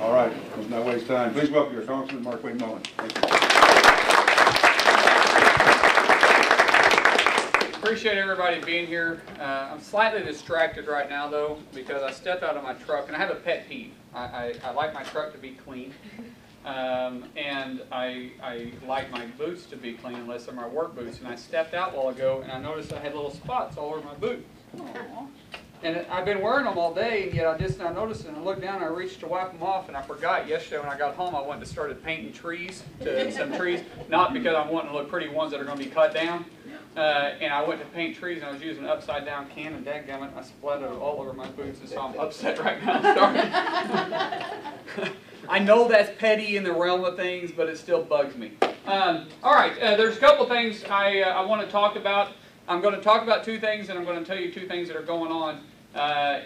All right, let's not waste time. Please welcome your Congressman Markwayne Mullin. Thank you. Appreciate everybody being here. I'm slightly distracted right now though because I stepped out of my truck and I have a pet peeve. I like my truck to be clean, and I like my boots to be clean unless they're my work boots. And I stepped out a while ago and I noticed I had little spots all over my boot. Aww. And I've been wearing them all day, and yet I just now noticed, and I looked down and I reached to wipe them off, and I forgot yesterday when I got home. I went and started painting trees, some trees, not because I'm wanting to look pretty, ones that are going to be cut down. And I went to paint trees, and I was using an upside down can, and dadgummit, I splattered it all over my boots, and so I'm upset right now. I know that's petty in the realm of things, but it still bugs me. All right, there's a couple things I want to talk about. I'm going to talk about two things, and I'm going to tell you two things that are going on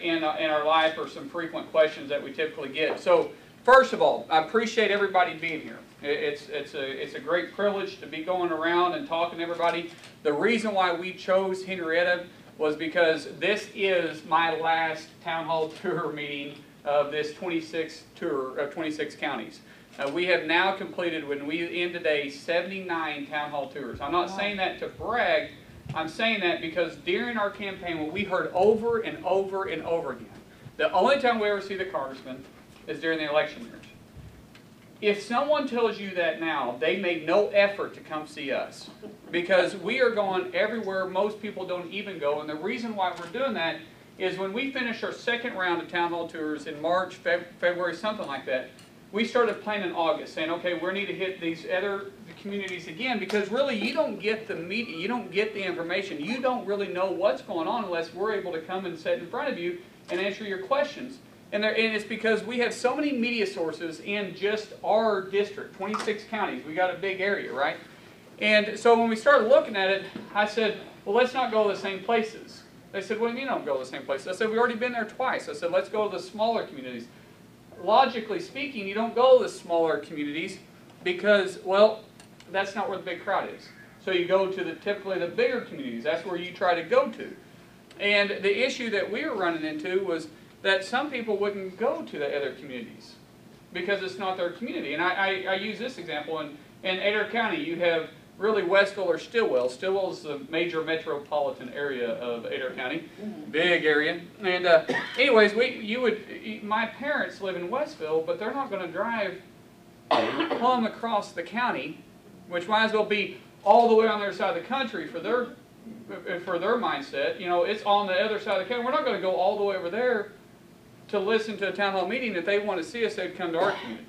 in our life, or some frequent questions that we typically get. So, first of all, I appreciate everybody being here. It's a great privilege to be going around and talking to everybody. The reason why we chose Henryetta was because this is my last town hall tour meeting of this 26 tour of 26 counties. We have now completed, when we end today, 79 town hall tours. I'm not saying that to brag. I'm saying that because during our campaign, what we heard over and over and over again, the only time we ever see the congressman is during the election years. If someone tells you that now, they made no effort to come see us, because we are going everywhere most people don't even go. And the reason why we're doing that is when we finish our second round of town hall tours in March, February, something like that, we started planning in August, saying, okay, we need to hit these other communities again, because really you don't get the media, you don't get the information, you don't really know what's going on unless we're able to come and sit in front of you and answer your questions. And it's because we have so many media sources in just our district, 26 counties. We got a big area, right? And so when we started looking at it, I said, well, let's not go to the same places. They said, well, you don't go to the same places. I said, we've already been there twice. I said, let's go to the smaller communities. Logically speaking, you don't go to the smaller communities because, well, that's not where the big crowd is. So you go to typically the bigger communities. That's where you try to go to. And the issue that we were running into was that some people wouldn't go to the other communities because it's not their community. And I use this example. In Adair County, you have really Westville or Stillwell. Stillwell is the major metropolitan area of Adair County, big area. And anyways, my parents live in Westville, but they're not going to drive plumb across the county, which might as well be all the way on the other side of the country for their mindset. You know, it's on the other side of the county. We're not going to go all the way over there to listen to a town hall meeting. If they want to see us, they'd come to our community.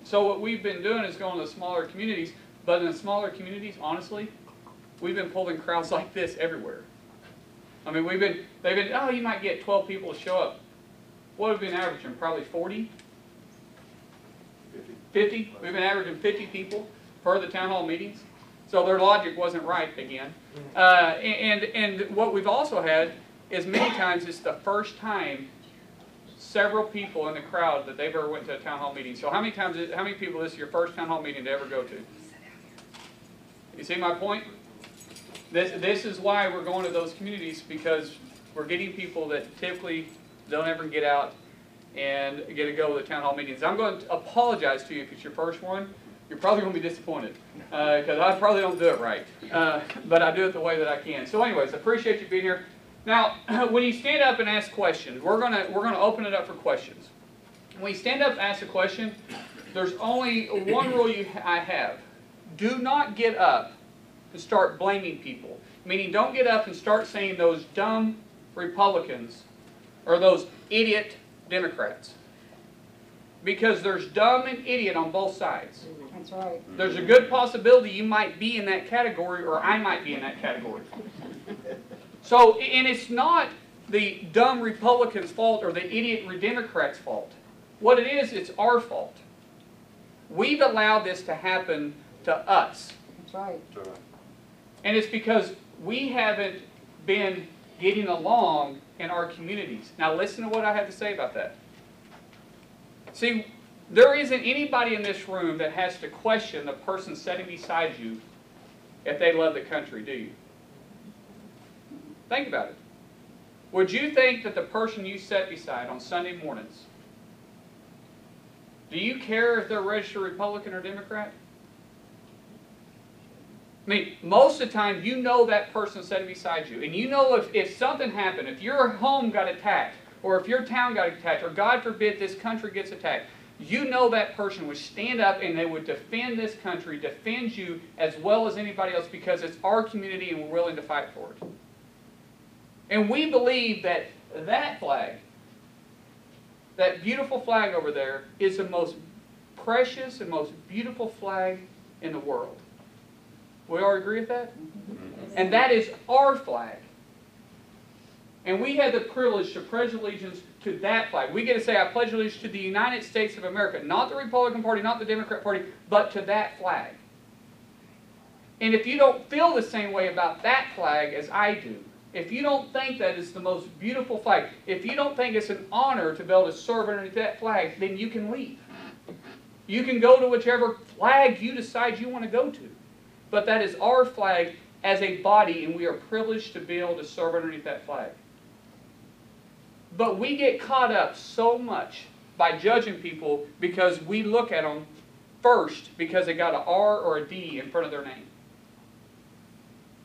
So what we've been doing is going to smaller communities. But in the smaller communities, honestly, we've been pulling crowds like this everywhere. I mean, they've been, oh, you might get 12 people to show up. What have we been averaging? Probably 40? 50? We've been averaging 50 people per the town hall meetings. So their logic wasn't right again. And what we've also had is many times it's the first time several people in the crowd that they've ever went to a town hall meeting. So how many people this is your first town hall meeting to ever go to? You see my point? This is why we're going to those communities, because we're getting people that typically don't ever get out and get to go to the town hall meetings. I'm going to apologize to you if it's your first one. You're probably going to be disappointed because I probably don't do it right, but I do it the way that I can. So anyways, I appreciate you being here. Now, when you stand up and ask questions, we're gonna open it up for questions. When you stand up and ask a question, there's only one rule I have. Do not get up and start blaming people. Meaning, don't get up and start saying those dumb Republicans or those idiot Democrats. Because there's dumb and idiot on both sides. That's right. There's a good possibility you might be in that category, or I might be in that category. So, and it's not the dumb Republicans' fault or the idiot Democrats' fault. What it is, it's our fault. We've allowed this to happen to us. That's right. And it's because we haven't been getting along in our communities. Now listen to what I have to say about that. See, there isn't anybody in this room that has to question the person sitting beside you if they love the country, do you? Think about it. Would you think that the person you sat beside on Sunday mornings Do you care if they're registered Republican or Democrat? I mean, most of the time, you know that person sitting beside you. And you know if something happened, if your home got attacked, or if your town got attacked, or God forbid this country gets attacked, you know that person would stand up and they would defend this country, defend you as well as anybody else, because it's our community and we're willing to fight for it. And we believe that that flag, that beautiful flag over there, is the most precious and most beautiful flag in the world. We all agree with that? And that is our flag. And we have the privilege to pledge allegiance to that flag. We get to say, I pledge allegiance to the United States of America. Not the Republican Party, not the Democrat Party, but to that flag. And if you don't feel the same way about that flag as I do, if you don't think that is the most beautiful flag, if you don't think it's an honor to be able to serve underneath that flag, then you can leave. You can go to whichever flag you decide you want to go to. But that is our flag as a body, and we are privileged to be able to serve underneath that flag. But we get caught up so much by judging people because we look at them first because they got an R or a D in front of their name.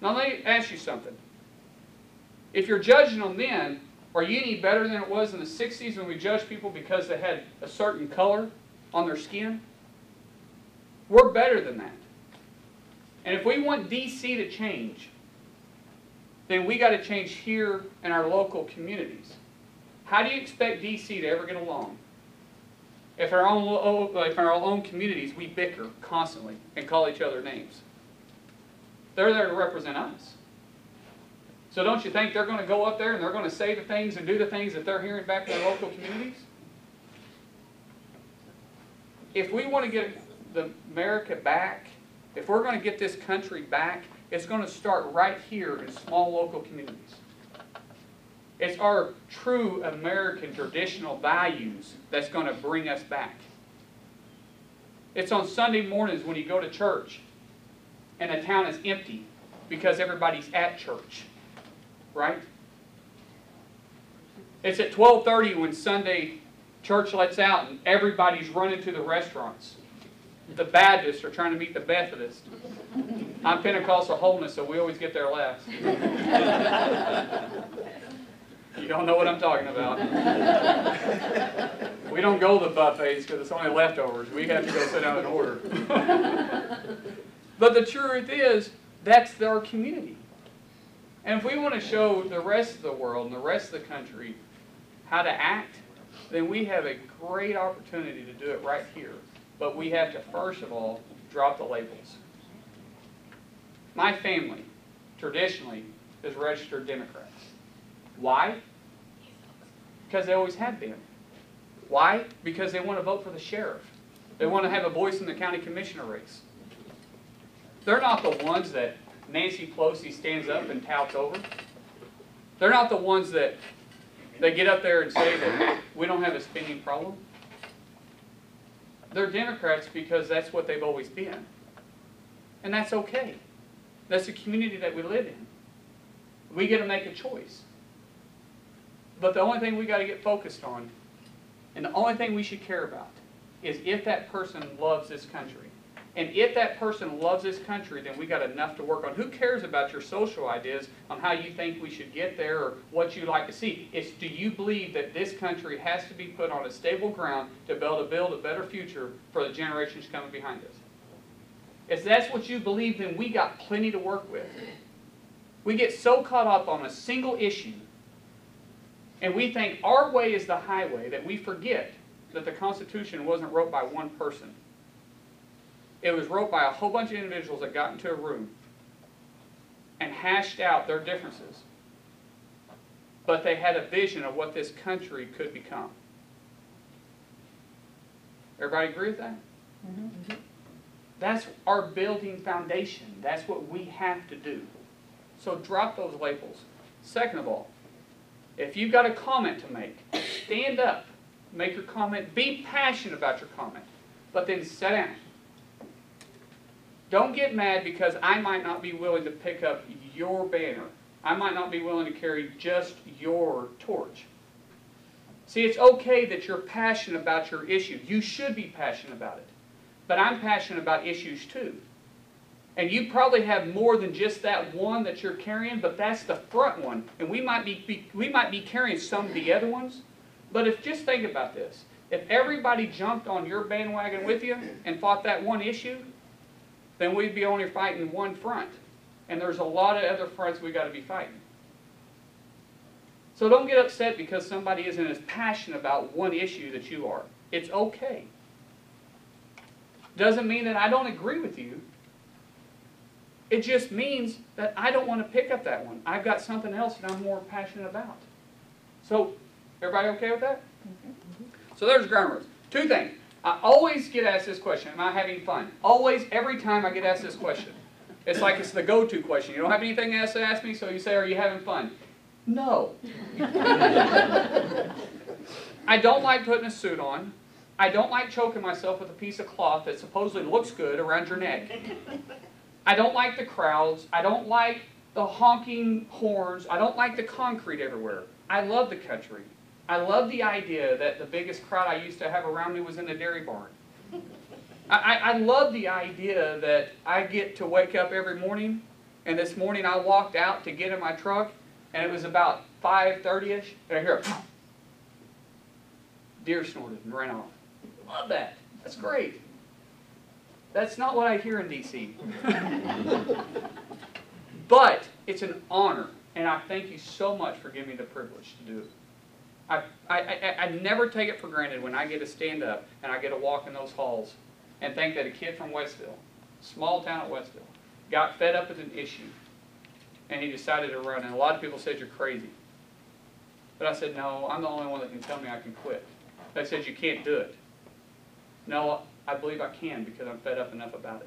Now let me ask you something. If you're judging them then, are you any better than it was in the 60s when we judged people because they had a certain color on their skin? We're better than that. And if we want D.C. to change, then we got to change here in our local communities. How do you expect D.C. to ever get along? If in our own communities we bicker constantly and call each other names. They're there to represent us. So don't you think they're going to go up there and they're going to say the things and do the things that they're hearing back in their local communities? If we want to get America back, if we're going to get this country back, it's going to start right here in small local communities. It's our true American traditional values that's going to bring us back. It's on Sunday mornings when you go to church and the town is empty because everybody's at church. Right? It's at 12:30 when Sunday church lets out and everybody's running to the restaurants. The Baptists are trying to meet the Methodists. I'm Pentecostal holiness, so we always get there last. You don't know what I'm talking about. We don't go to the buffets because it's only leftovers. We have to go sit down and order. But the truth is, that's our community. And if we want to show the rest of the world and the rest of the country how to act, then we have a great opportunity to do it right here. But we have to, first of all, drop the labels. My family, traditionally, is registered Democrats. Why? Because they always have been. Why? Because they want to vote for the sheriff. They want to have a voice in the county commissioner race. They're not the ones that Nancy Pelosi stands up and touts over. They're not the ones that they get up there and say that we don't have a spending problem. They're Democrats because that's what they've always been. And that's okay. That's the community that we live in. We get to make a choice. But the only thing we got to get focused on, and the only thing we should care about, is if that person loves this country. And if that person loves this country, then we got enough to work on. Who cares about your social ideas on how you think we should get there or what you like to see? It's, do you believe that this country has to be put on a stable ground to be able to build a better future for the generations coming behind us? If that's what you believe, then we got plenty to work with. We get so caught up on a single issue, and we think our way is the highway, that we forget that the Constitution wasn't wrote by one person. It was wrote by a whole bunch of individuals that got into a room and hashed out their differences. But they had a vision of what this country could become. Everybody agree with that? Mm-hmm. That's our building foundation. That's what we have to do. So drop those labels. Second of all, if you've got a comment to make, stand up, make your comment, be passionate about your comment, but then sit down. Don't get mad because I might not be willing to pick up your banner. I might not be willing to carry just your torch. See, it's okay that you're passionate about your issue. You should be passionate about it. But I'm passionate about issues too. And you probably have more than just that one that you're carrying, but that's the front one. And we might be carrying some of the other ones. But just think about this. If everybody jumped on your bandwagon with you and fought that one issue, then we'd be only fighting one front. And there's a lot of other fronts we got to be fighting. So don't get upset because somebody isn't as passionate about one issue that you are. It's okay. Doesn't mean that I don't agree with you. It just means that I don't want to pick up that one. I've got something else that I'm more passionate about. So, everybody okay with that? So there's ground rules. Two things. I always get asked this question, am I having fun? Always, every time I get asked this question. It's like it's the go-to question. You don't have anything else to ask me, so you say, are you having fun? No. I don't like putting a suit on. I don't like choking myself with a piece of cloth that supposedly looks good around your neck. I don't like the crowds. I don't like the honking horns. I don't like the concrete everywhere. I love the country. I love the idea that the biggest crowd I used to have around me was in the dairy barn. I love the idea that I get to wake up every morning, and this morning I walked out to get in my truck, and it was about 5:30-ish, and I hear a deer snorted and ran off. Love that. That's great. That's not what I hear in D.C. But it's an honor, and I thank you so much for giving me the privilege to do it. I never take it for granted when I get to stand up and I get to walk in those halls and think that a kid from Westville, small town at Westville, got fed up with an issue and he decided to run. And a lot of people said, you're crazy. But I said, no, I'm the only one that can tell me I can quit. They said, you can't do it. No, I believe I can because I'm fed up enough about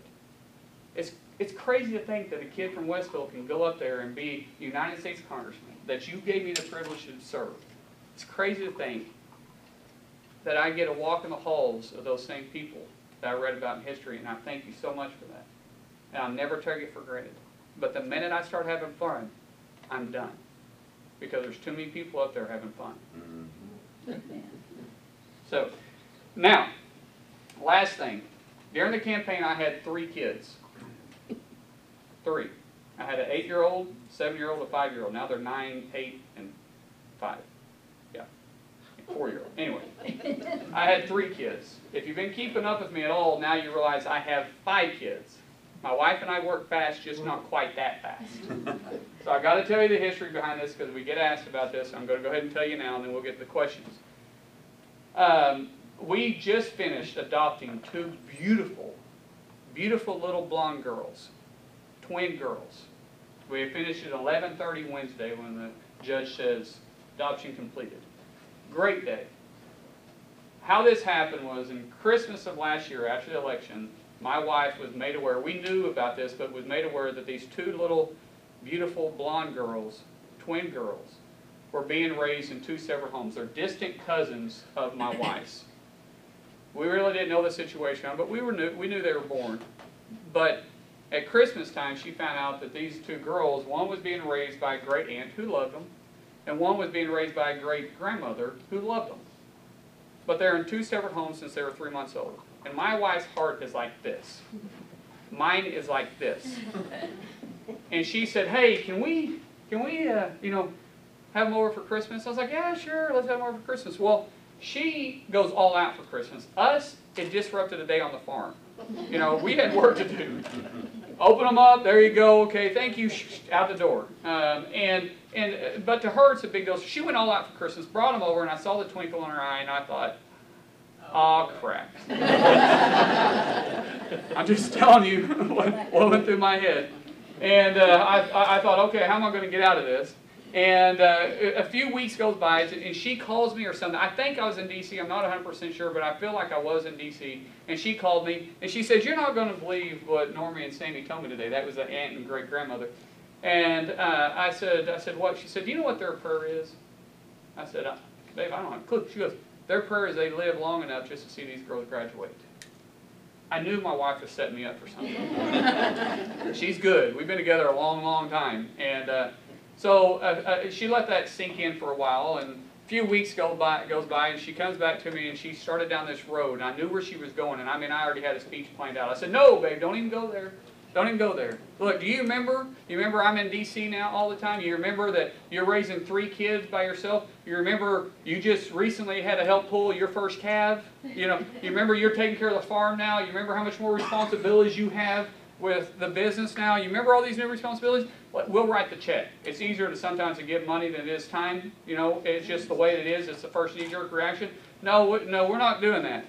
it. It's crazy to think that a kid from Westville can go up there and be United States Congressman, that you gave me the privilege to serve. It's crazy to think that I get to walk in the halls of those same people that I read about in history, and I thank you so much for that. And I'll never take it for granted. But the minute I start having fun, I'm done. Because there's too many people up there having fun. So, now, last thing. During the campaign, I had 3 kids. 3. I had an 8-year-old, 7-year-old, a 5-year-old. Now they're 9, 8, and 5. Yeah. 4-year-old. Anyway, I had 3 kids. If you've been keeping up with me at all, now you realize I have 5 kids. My wife and I work fast, just not quite that fast. So I got to tell you the history behind this because we get asked about this. I'm going to go ahead and tell you now, and then we'll get to the questions. We just finished adopting 2 beautiful, beautiful little blonde girls, twin girls. We finished at 11:30 Wednesday when the judge says adoption completed. Great day. How this happened was in Christmas of last year, after the election, my wife was made aware, we knew about this, but was made aware that these 2 little beautiful blonde girls, twin girls, were being raised in 2 separate homes. They're distant cousins of my wife's. We really didn't know the situation, but we knew they were born. But at Christmas time, she found out that these 2 girls, one was being raised by a great aunt who loved them, and one was being raised by a great grandmother who loved them. But they're in 2 separate homes since they were 3 months old. And my wife's heart is like this. Mine is like this. And she said, hey, can we have them over for Christmas? I was like, yeah, sure, let's have them over for Christmas. Well, she goes all out for Christmas. Us, it disrupted a day on the farm. We had work to do. Open them up, there you go, okay, thank you, out the door. But to her, it's a big deal. So she went all out for Christmas, brought them over, and I saw the twinkle in her eye, and I thought, oh, crap. I'm just telling you what went through my head. And I thought, okay, how am I going to get out of this? And a few weeks goes by, and she calls me or something. I think I was in D.C. I'm not 100% sure, but I feel like I was in D.C. And she called me, and she says, you're not going to believe what Normie and Sammy told me today. That was the aunt and great-grandmother. And I said, what? She said, do you know what their prayer is? I said, babe, I don't have a clue. She goes, their prayer is they live long enough just to see these girls graduate. I knew my wife was setting me up for something. She's good. We've been together a long, long time. And so she let that sink in for a while, few weeks goes by, and she comes back to me, and she started down this road, and I knew where she was going, and I mean, I already had a speech planned out. I said, no, babe, don't even go there. Don't even go there. Look, do you remember? You remember I'm in D.C. now all the time? You remember that you're raising 3 kids by yourself? You remember you just recently had to help pull your first calf? You know, you remember you're taking care of the farm now? You remember how much more responsibilities you have with the business now? You remember all these new responsibilities? We'll write the check. It's easier to sometimes to give money than it is time. You know, it's just the way it is. It's the first knee-jerk reaction. No, we're not doing that.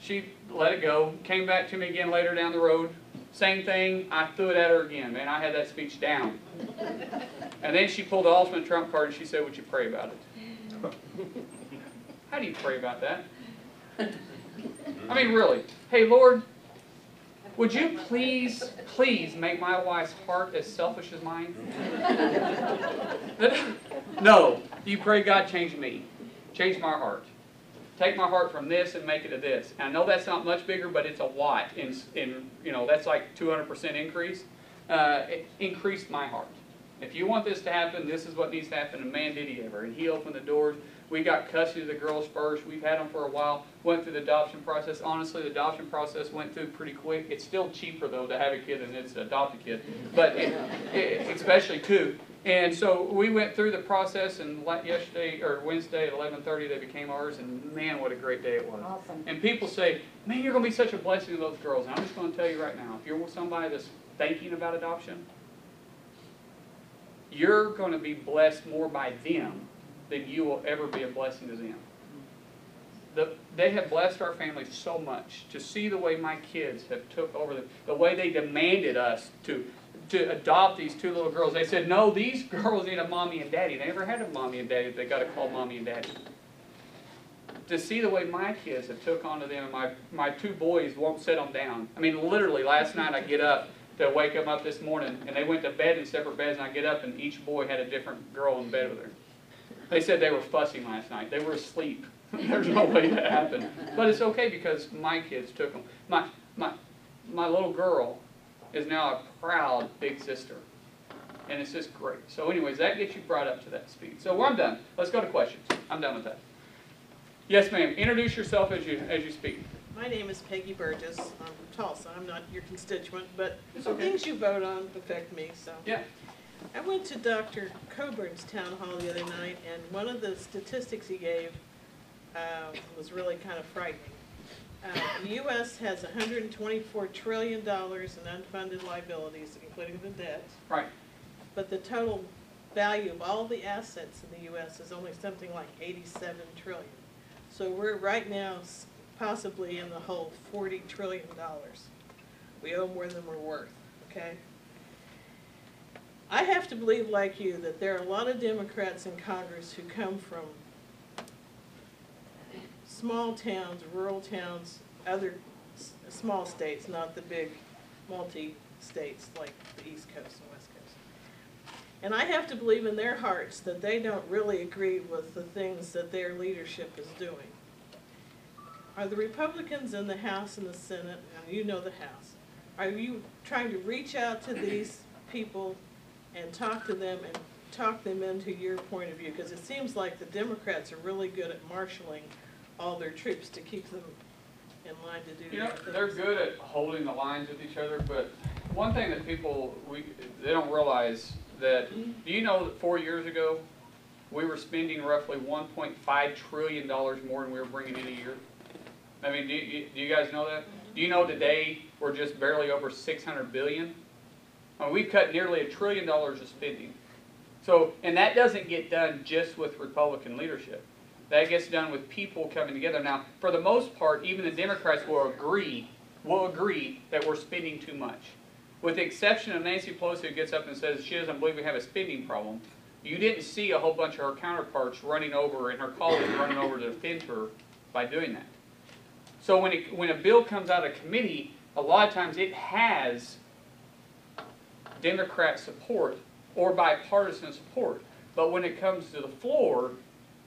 She let it go. Came back to me again later down the road. Same thing. I threw it at her again. Man, I had that speech down. And then she pulled the ultimate trump card and she said, would you pray about it? How do you pray about that? I mean, really. Hey, Lord, would you please make my wife's heart as selfish as mine? No. You pray, God, change me. Change my heart. Take my heart from this and make it to this. And I know that's not much bigger, but it's a lot. You know, that's like 200% increase. It increased my heart. If you want this to happen, this is what needs to happen. And man, did he ever. And he opened the doors. We got custody of the girls first. We've had them for a while. Went through the adoption process. Honestly, the adoption process went through pretty quick. It's still cheaper, though, to have a kid than it is to adopt a kid. But especially 2. And so we went through the process, and yesterday or Wednesday at 11:30 they became ours, and man, what a great day it was. Awesome. And people say, man, you're going to be such a blessing to those girls. And I'm just going to tell you right now, if you're with somebody that's thinking about adoption, you're going to be blessed more by them than you will ever be a blessing to them. They have blessed our family so much. To see the way my kids have took over, the way they demanded us to adopt these 2 little girls. They said, no, these girls need a mommy and daddy. They never had a mommy and daddy. They got to call mommy and daddy. To see the way my kids have took on to them, and my 2 boys won't set them down. I mean, literally, last night I get up to wake them up this morning, and they went to bed in separate beds, and I get up, and each boy had a different girl in bed with her. They said they were fussing last night. They were asleep. There's no way that happened. But it's okay because my kids took them. My little girl is now a proud big sister. And it's just great. So anyways, that gets you brought up to that speed. So I'm done. Let's go to questions. I'm done with that. Yes, ma'am. Introduce yourself as you speak. My name is Peggy Burgess. I'm from Tulsa. I'm not your constituent, but It's the okay. things you vote on affect me. So Yeah. I went to Dr. Coburn's town hall the other night, and one of the statistics he gave was really kind of frightening. The U.S. has $124 trillion in unfunded liabilities, including the debt. Right. But the total value of all the assets in the U.S. is only something like $87 trillion. So we're right now possibly in the hole $40 trillion. We owe more than we're worth, okay? I have to believe, like you, that there are a lot of Democrats in Congress who come from small towns, rural towns, other small states, not the big multi-states like the East Coast and West Coast. And I have to believe in their hearts that they don't really agree with the things that their leadership is doing. Are the Republicans in the House and the Senate, and you know the House, are you trying to reach out to these people and talk to them and talk them into your point of view? Because it seems like the Democrats are really good at marshaling all their troops to keep them in line to do their things. They're good at holding the lines with each other, but one thing that people, they don't realize that, do you know that 4 years ago, we were spending roughly $1.5 trillion more than we were bringing in a year? I mean, do you guys know that? Do you know today we're just barely over $600 billion? I mean, we've cut nearly $1 trillion of spending. So, and that doesn't get done just with Republican leadership. That gets done with people coming together. Now, for the most part, even the Democrats will agree that we're spending too much. With the exception of Nancy Pelosi, who gets up and says she doesn't believe we have a spending problem. You didn't see a whole bunch of her counterparts running over and her colleagues running over to defend her by doing that. So when a bill comes out of committee, a lot of times it has Democrat support or bipartisan support. But when it comes to the floor,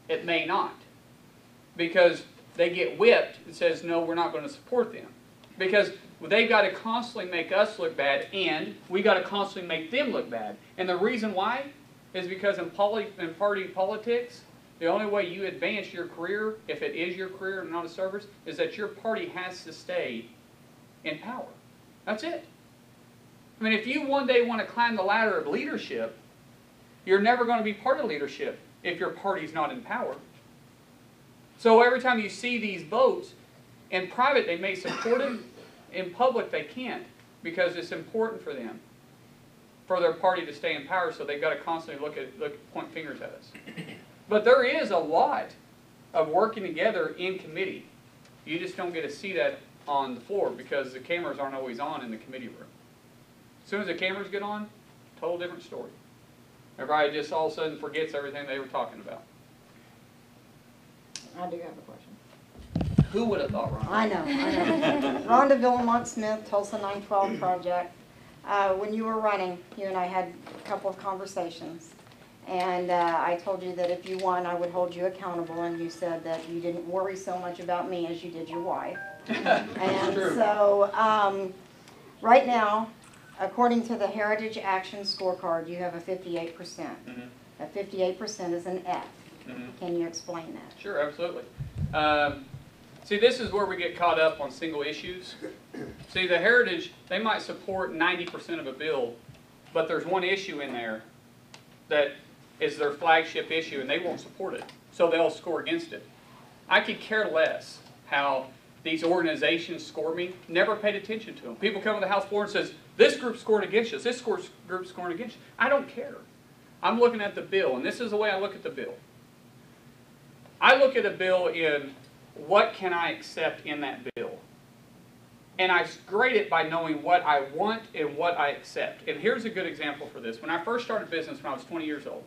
it may not. Because they get whipped and says, no, we're not going to support them. Because they've got to constantly make us look bad, and we got to constantly make them look bad. And the reason why is because in party politics, The only way you advance your career, if it is your career and not a service, is that your party has to stay in power. That's it. I mean, if you one day want to climb the ladder of leadership, you're never going to be part of leadership if your party's not in power. So every time you see these votes, in private they may support it, in public they can't, because it's important for them, for their party to stay in power, so they've got to constantly point fingers at us. But there is a lot of working together in committee. You just don't get to see that on the floor because the cameras aren't always on in the committee room. As soon as the cameras get on, total different story. Everybody just all of a sudden forgets everything they were talking about. I do have a question. Who would have thought, Ron? I know. Rhonda Villamont-Smith, Tulsa 912 Project. When you were running, you and I had a couple of conversations. And I told you that if you won, I would hold you accountable. And you said that you didn't worry so much about me as you did your wife. And true. So right now, according to the Heritage Action Scorecard, you have a 58%. Mm-hmm. A 58% is an F. Mm-hmm. Can you explain that? Sure, absolutely. See, this is where we get caught up on single issues. See, the Heritage, they might support 90% of a bill, but there's one issue in there that is their flagship issue, and they won't support it, so they'll score against it. I could care less how these organizations score me. Never paid attention to them. People come to the House floor and says, this group scored against us, this group scored against us. I don't care. I'm looking at the bill, and this is the way I look at the bill. I look at a bill in what can I accept in that bill. And I grade it by knowing what I want and what I accept. And here's a good example for this. When I first started business when I was 20 years old,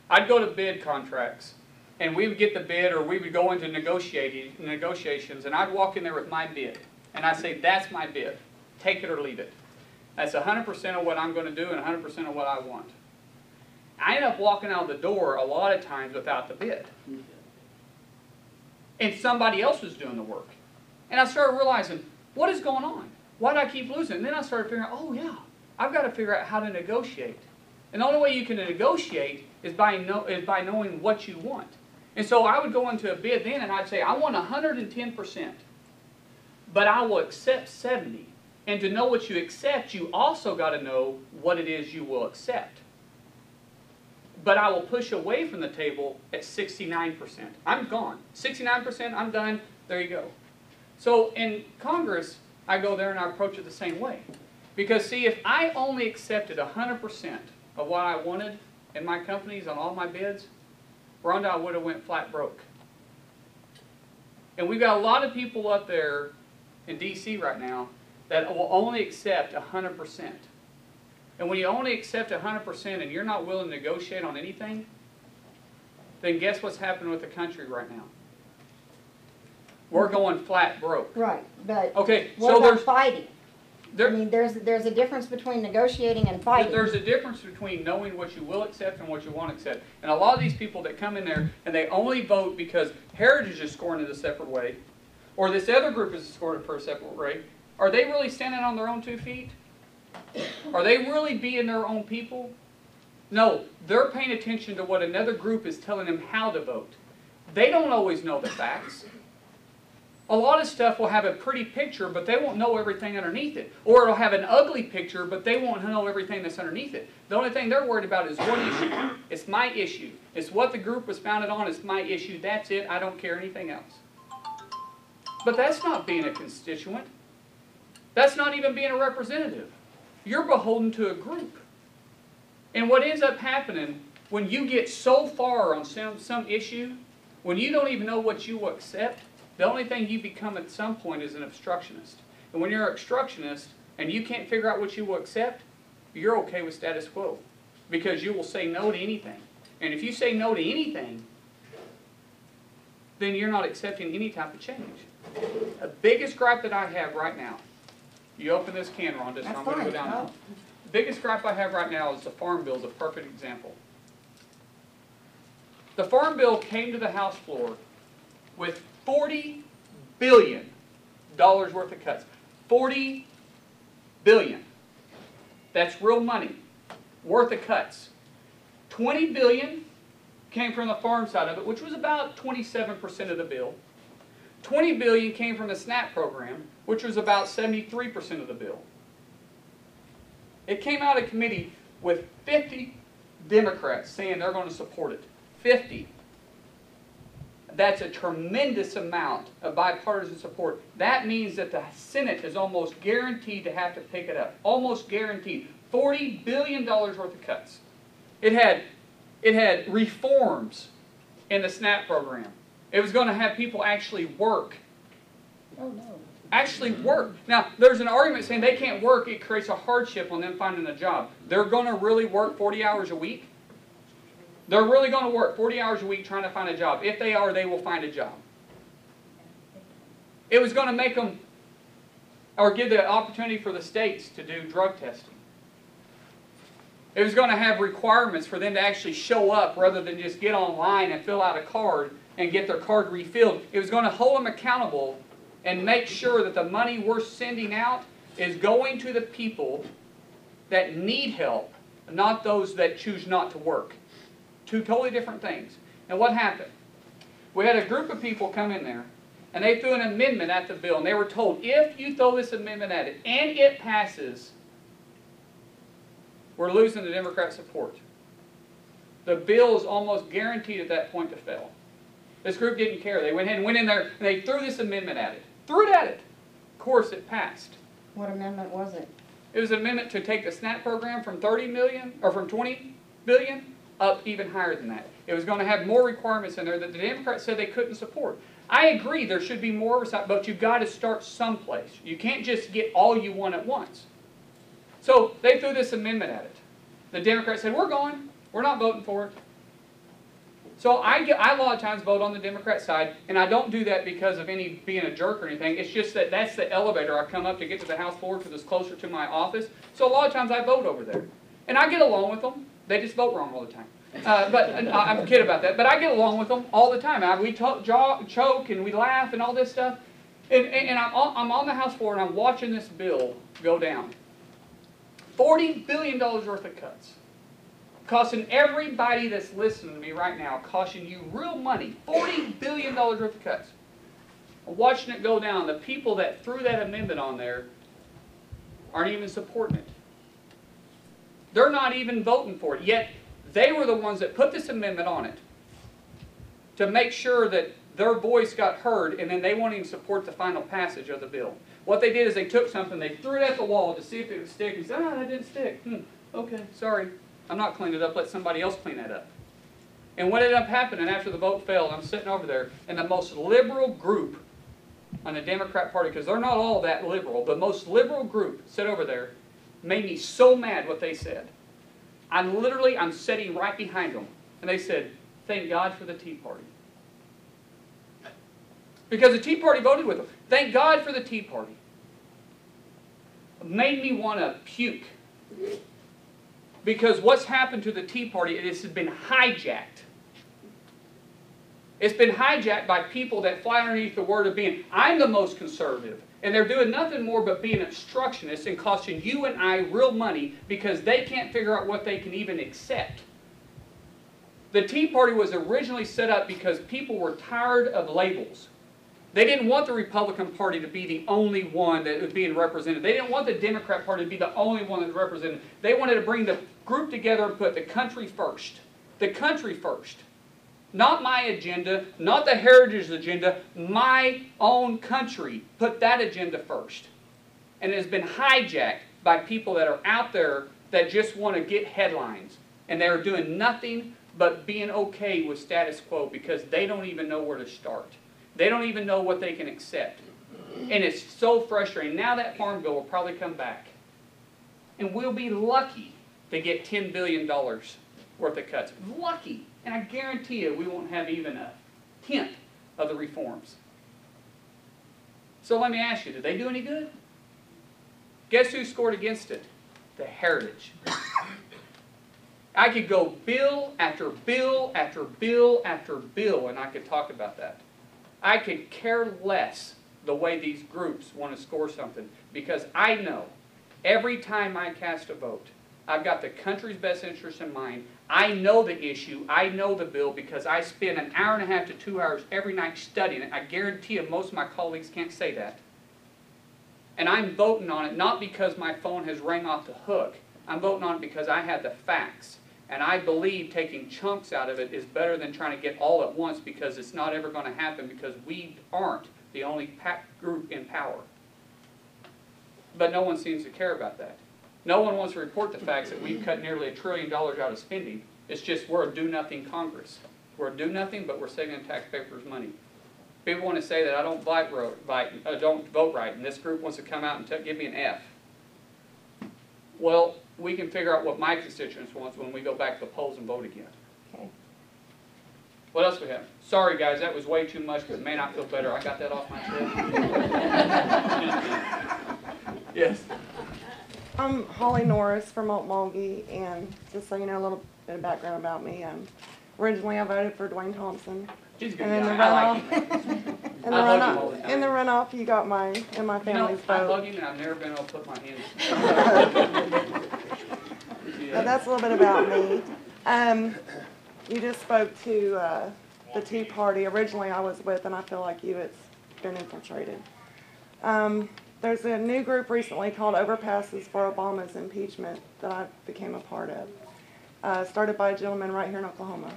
I'd go to bid contracts, and we would get the bid, or we would go into negotiations, and I'd walk in there with my bid. And I'd say, that's my bid. Take it or leave it. That's 100% of what I'm going to do and 100% of what I want. I end up walking out the door a lot of times without the bid. And somebody else was doing the work. And I started realizing, what is going on? Why do I keep losing? And then I started figuring out, oh yeah, I've got to figure out how to negotiate. And the only way you can negotiate is by knowing what you want. And so I would go into a bid then and I'd say, I want 110%, but I will accept 70. And to know what you accept, you also got to know what it is you will accept. But I will push away from the table at 69%. I'm gone. 69%, I'm done. There you go. So in Congress, I go there and I approach it the same way. Because see, if I only accepted 100% of what I wanted in my companies on all my bids, Rhonda, I would have went flat broke. And we've got a lot of people up there in D.C. right now that will only accept 100%. And when you only accept 100% and you're not willing to negotiate on anything, then guess what's happening with the country right now? We're going flat broke. Right, but okay, what so about there's fighting? I mean, there's a difference between negotiating and fighting. There's a difference between knowing what you will accept and what you won't accept. And a lot of these people that come in there and they only vote because Heritage is scoring it a separate way, or this other group is scoring it for a separate way, are they really standing on their own 2 feet? Are they really being their own people? No, they're paying attention to what another group is telling them how to vote. They don't always know the facts. A lot of stuff will have a pretty picture, but they won't know everything underneath it. Or it'll have an ugly picture, but they won't know everything that's underneath it. The only thing they're worried about is one issue. It's my issue. It's what the group was founded on. It's my issue. That's it. I don't care anything else. But that's not being a constituent. That's not even being a representative. You're beholden to a group. And what ends up happening when you get so far on some issue, when you don't even know what you will accept, the only thing you become at some point is an obstructionist. And when you're an obstructionist and you can't figure out what you will accept, you're okay with status quo. Because you will say no to anything. And if you say no to anything, then you're not accepting any type of change. The biggest gripe that I have right now, you open this can, Rhonda, so I'm going to go down now. The biggest gripe I have right now is the Farm Bill is a perfect example. The Farm Bill came to the House floor with $40 billion worth of cuts. $40 billion. That's real money worth of cuts. $20 billion came from the farm side of it, which was about 27% of the bill. $20 billion came from the SNAP program, which was about 73% of the bill. It came out of committee with 50 Democrats saying they're going to support it. 50. That's a tremendous amount of bipartisan support. That means that the Senate is almost guaranteed to have to pick it up. Almost guaranteed. $40 billion worth of cuts. It had reforms in the SNAP program. It was going to have people actually work. Oh, no. Actually work. Now, there's an argument saying they can't work. It creates a hardship on them finding a job. They're going to really work 40 hours a week? They're really going to work 40 hours a week trying to find a job. If they are, they will find a job. It was going to make them, or give the opportunity for the states to do drug testing. It was going to have requirements for them to actually show up rather than just get online and fill out a card and get their card refilled. It was going to hold them accountable and make sure that the money we're sending out is going to the people that need help, not those that choose not to work. Two totally different things. And what happened? We had a group of people come in there, and they threw an amendment at the bill, and they were told, if you throw this amendment at it, and it passes, we're losing the Democrat support. The bill is almost guaranteed at that point to fail. This group didn't care. They went ahead and went in there, and they threw this amendment at it. Threw it at it. Of course, it passed. What amendment was it? It was an amendment to take the SNAP program from 30 million, or from 20 billion, up even higher than that. It was going to have more requirements in there that the Democrats said they couldn't support. I agree there should be more oversight, but you've got to start someplace. You can't just get all you want at once. So they threw this amendment at it. The Democrats said, we're going. We're not voting for it. So I a lot of times vote on the Democrat side, and I don't do that because of any being a jerk or anything. It's just that that's the elevator I come up to get to the House floor because it's closer to my office. So a lot of times I vote over there. And I get along with them. They just vote wrong all the time. I'm kidding about that. But I get along with them all the time. We choke and we laugh and all this stuff. And I'm on the House floor and I'm watching this bill go down. $40 billion worth of cuts. Costing everybody that's listening to me right now, costing you real money. $40 billion worth of cuts. I'm watching it go down. The people that threw that amendment on there aren't even supporting it. They're not even voting for it. Yet, they were the ones that put this amendment on it to make sure that their voice got heard, and then they won't even support the final passage of the bill. What they did is they took something, they threw it at the wall to see if it would stick, and said, that didn't stick. Okay, sorry. I'm not cleaning it up. Let somebody else clean that up. And what ended up happening after the vote failed, I'm sitting over there, and the most liberal group on the Democrat Party, because they're not all that liberal, the most liberal group sit over there, made me so mad what they said. I'm sitting right behind them. And they said, thank God for the Tea Party. Because the Tea Party voted with them. Thank God for the Tea Party. It made me want to puke. Because what's happened to the Tea Party, it has been hijacked. It's been hijacked by people that fly underneath the word of being, I'm the most conservative. And they're doing nothing more but being obstructionists and costing you and I real money because they can't figure out what they can even accept. The Tea Party was originally set up because people were tired of labels. They didn't want the Republican Party to be the only one that was being represented. They didn't want the Democrat Party to be the only one that was represented. They wanted to bring the group together and put the country first. The country first. Not my agenda, not the heritage agenda, my own country. Put that agenda first. And it has been hijacked by people that are out there that just want to get headlines. And they're doing nothing but being okay with status quo because they don't even know where to start. They don't even know what they can accept. And it's so frustrating. Now that farm bill will probably come back. And we'll be lucky to get $10 billion worth of cuts. Lucky. And I guarantee you we won't have even a hint of the reforms. So let me ask you, did they do any good? Guess who scored against it? The heritage. I could go bill after bill after bill after bill and I could talk about that. I could care less the way these groups want to score something because I know every time I cast a vote, I've got the country's best interest in mind. I know the issue. I know the bill because I spend an hour and a half to 2 hours every night studying it. I guarantee you most of my colleagues can't say that. And I'm voting on it not because my phone has rang off the hook. I'm voting on it because I have the facts. And I believe taking chunks out of it is better than trying to get all at once, because it's not ever going to happen, because we aren't the only group in power. But no one seems to care about that. No one wants to report the facts that we've cut nearly $1 trillion out of spending. It's just we're a do-nothing Congress. We're a do-nothing, but we're saving the taxpayers' money. People want to say that I don't don't vote right, and this group wants to come out and give me an F. Well, we can figure out what my constituents want when we go back to the polls and vote again. Okay. What else we have? Sorry, guys, that was way too much, but man, I feel better. I got that off my chest. Yes. I'm Holly Norris from Okmulgee, and just so you know a little bit of background about me, originally I voted for Dwayne Thompson. He's a good And in the guy. I like him. In I hug him all the time. in the runoff, you got my and my You know, family's I vote. hug him and I've never been able to put my hands. But that's a little bit about me. You just spoke to the Tea Party. Originally I was with, and I feel like you, it's been infiltrated. There's a new group recently called Overpasses for Obama's Impeachment that I became a part of. Started by a gentleman right here in Oklahoma.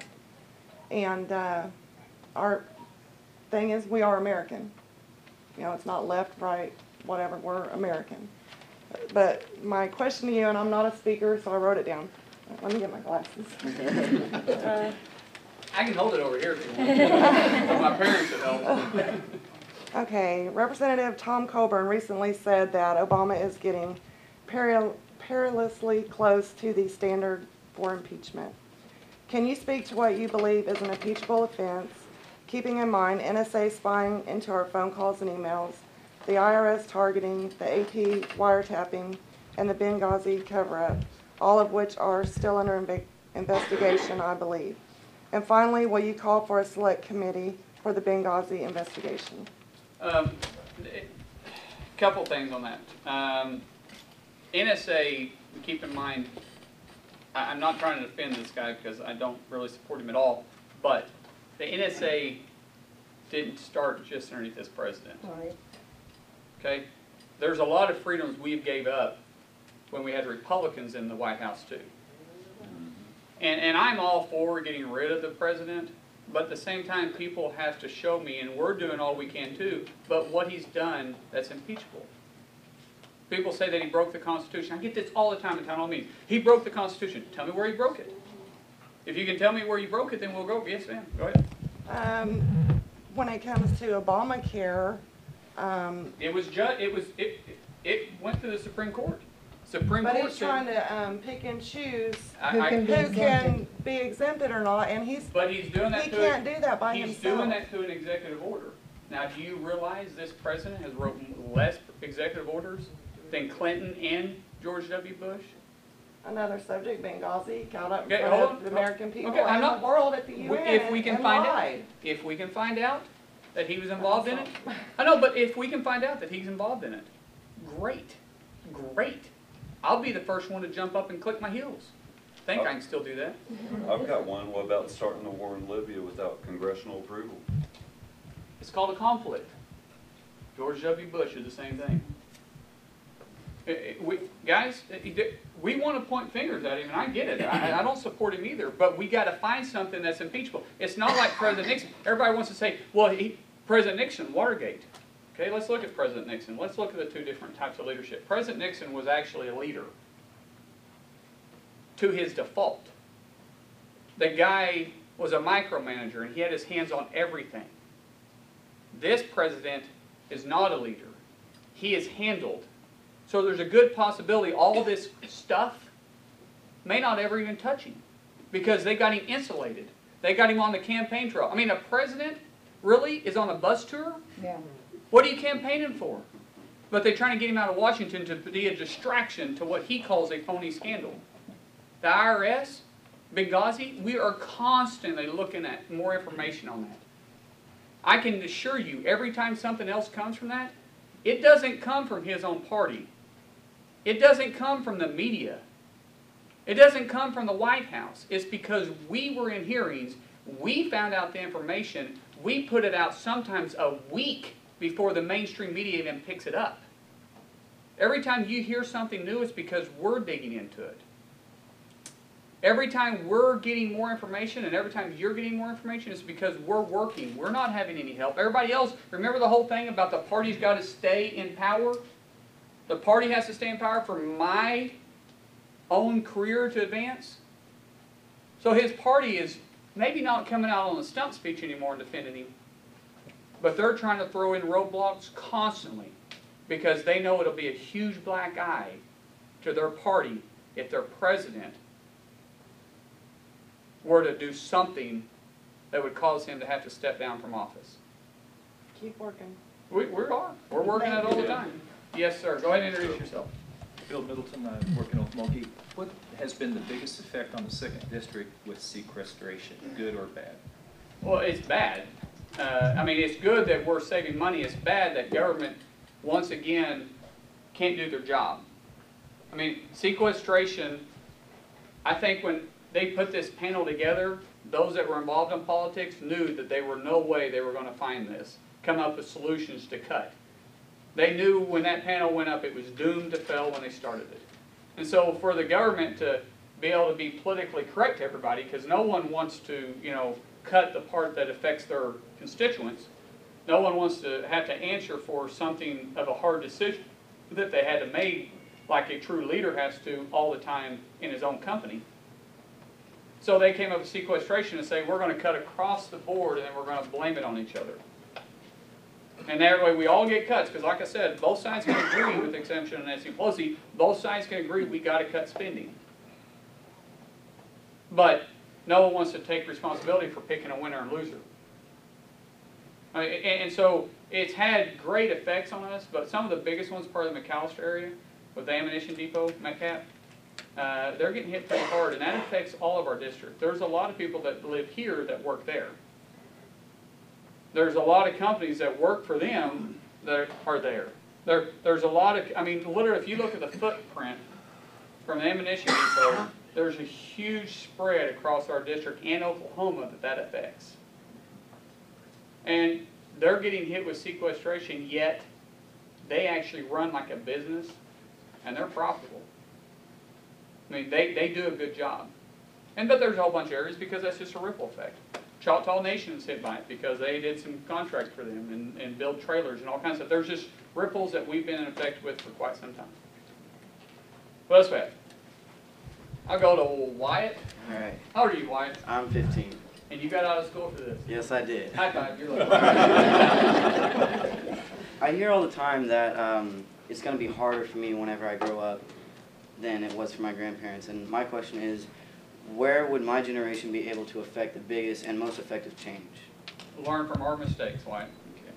And our thing is, we are American. You know, it's not left, right, whatever, we're American. But my question to you, and I'm not a speaker, so I wrote it down. Let me get my glasses. I can hold it over here if you want. But my parents would help. Okay, Representative Tom Coburn recently said that Obama is getting perilously close to the standard for impeachment. Can you speak to what you believe is an impeachable offense, keeping in mind NSA spying into our phone calls and emails, the IRS targeting, the AP wiretapping, and the Benghazi cover-up, all of which are still under investigation, I believe? And finally, will you call for a select committee for the Benghazi investigation? Couple things on that. NSA, keep in mind, I'm not trying to defend this guy because I don't really support him at all, but the NSA didn't start just underneath this president. Right. Okay? There's a lot of freedoms we gave up when we had Republicans in the White House too. And I'm all for getting rid of the president, but at the same time people have to show me, and we're doing all we can too, but what he's done that's impeachable. People say that he broke the Constitution. I get this all the time in town hall meetings. He broke the Constitution. Tell me where he broke it. If you can tell me where you broke it, then we'll go. Yes, ma'am. Go ahead. When it comes to Obamacare, it went to the Supreme Court. Supreme but Court he's said, trying to pick and choose Who can be who exempted. can be exempted or not, and but he's doing that he to can't do that by he's himself. doing that to an executive order. Now, do you realize this president has written less executive orders than Clinton and George W. Bush? Another subject, Benghazi, got up in Okay, front hold of on. the American people Okay, I'm and not- the world at the UN If we can and find out, lied. if we can find out that he was involved in it, I know, but if we can find out that he's involved in it, great, great. I'll be the first one to jump up and click my heels. Think I can still do that? I've got one. What about starting the war in Libya without congressional approval? It's called a conflict. George W. Bush did the same thing. Guys, we want to point fingers at him, and I get it. I don't support him either, but we got to find something that's impeachable. It's not like President Nixon. Everybody wants to say, well, President Nixon, Watergate. Okay, let's look at President Nixon. Let's look at the two different types of leadership. President Nixon was actually a leader to his default. The guy was a micromanager, and he had his hands on everything. This president is not a leader. He is handled. So there's a good possibility all this stuff may not ever even touch him because they got him insulated. They got him on the campaign trail. I mean, a president really is on a bus tour? Yeah. What are you campaigning for? But they're trying to get him out of Washington to be a distraction to what he calls a phony scandal. The IRS, Benghazi, we are constantly looking at more information on that. I can assure you, every time something else comes from that, it doesn't come from his own party. It doesn't come from the media. It doesn't come from the White House. It's because we were in hearings, we found out the information, we put it out sometimes a week before the mainstream media even picks it up. Every time you hear something new, it's because we're digging into it. Every time we're getting more information and every time you're getting more information, it's because we're working. We're not having any help. Everybody else, remember the whole thing about the party's got to stay in power? The party has to stay in power for my own career to advance? So his party is maybe not coming out on the stump speech anymore and defending him, but they're trying to throw in roadblocks constantly because they know it'll be a huge black eye to their party if their president were to do something that would cause him to have to step down from office. Keep working. We are. We're working it all the time. Yes, sir. Go ahead and introduce yourself. Bill Middleton, I'm working with Mulkey. What has been the biggest effect on the 2nd District with sequestration, good or bad? Well, it's bad. I mean, it's good that we're saving money. It's bad that government, once again, can't do their job. I mean, sequestration, I think when they put this panel together, those that were involved in politics knew that there were no way they were going to find this, come up with solutions to cut. They knew when that panel went up, it was doomed to fail when they started it. And so for the government to be able to be politically correct to everybody, because no one wants to, cut the part that affects their constituents. No one wants to have to answer for something of a hard decision that they had to make, like a true leader has to all the time in his own company. So they came up with sequestration and say, we're going to cut across the board and then we're going to blame it on each other. And that way we all get cuts, because like I said, both sides can agree with exemption and Nancy Pelosi. Both sides can agree we got to cut spending. But no one wants to take responsibility for picking a winner and loser. And so it's had great effects on us, but some of the biggest ones, part of the McAllister area, with the ammunition depot, Metcalf, they're getting hit pretty hard, and that affects all of our district. There's a lot of people that live here that work there. There's a lot of companies that work for them that are there. There's a lot of, I mean, literally, if you look at the footprint from the ammunition depot, there's a huge spread across our district and Oklahoma that affects. And they're getting hit with sequestration, yet they actually run like a business, and they're profitable. I mean, they do a good job. But there's a whole bunch of areas because that's just a ripple effect. Choctaw Nation is hit by it because they did some contracts for them and build trailers and all kinds of stuff. There's just ripples that we've been in effect with for quite some time. What else we have? I'll go to Wyatt. All right. How old are you, Wyatt? I'm 15. And you got out of school for this? Yes, I did. High five. You're lucky. I hear all the time that it's going to be harder for me whenever I grow up than it was for my grandparents. And my question is, where would my generation be able to affect the biggest and most effective change? Learn from our mistakes, Wyatt. Okay.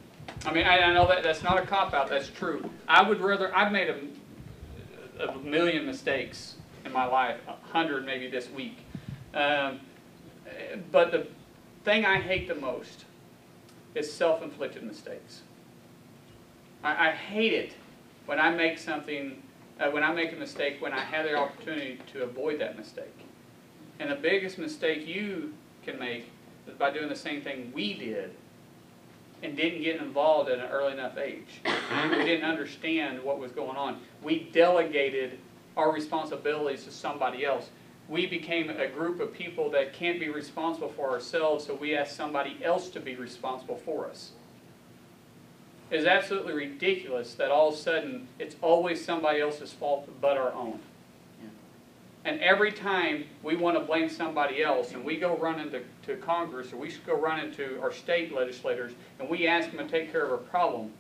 I mean, I know that's not a cop-out. That's true. I've made a million mistakes in my life, 100 maybe this week. But the thing I hate the most is self-inflicted mistakes. I hate it when I make something, when I make a mistake when I have the opportunity to avoid that mistake. And the biggest mistake you can make is by doing the same thing we did and didn't get involved at an early enough age. We didn't understand what was going on. We delegated our responsibilities to somebody else. We became a group of people that can't be responsible for ourselves, so we asked somebody else to be responsible for us. It is absolutely ridiculous that all of a sudden it's always somebody else's fault but our own. And every time we want to blame somebody else and we go run into Congress or we go run into our state legislators and we ask them to take care of a problem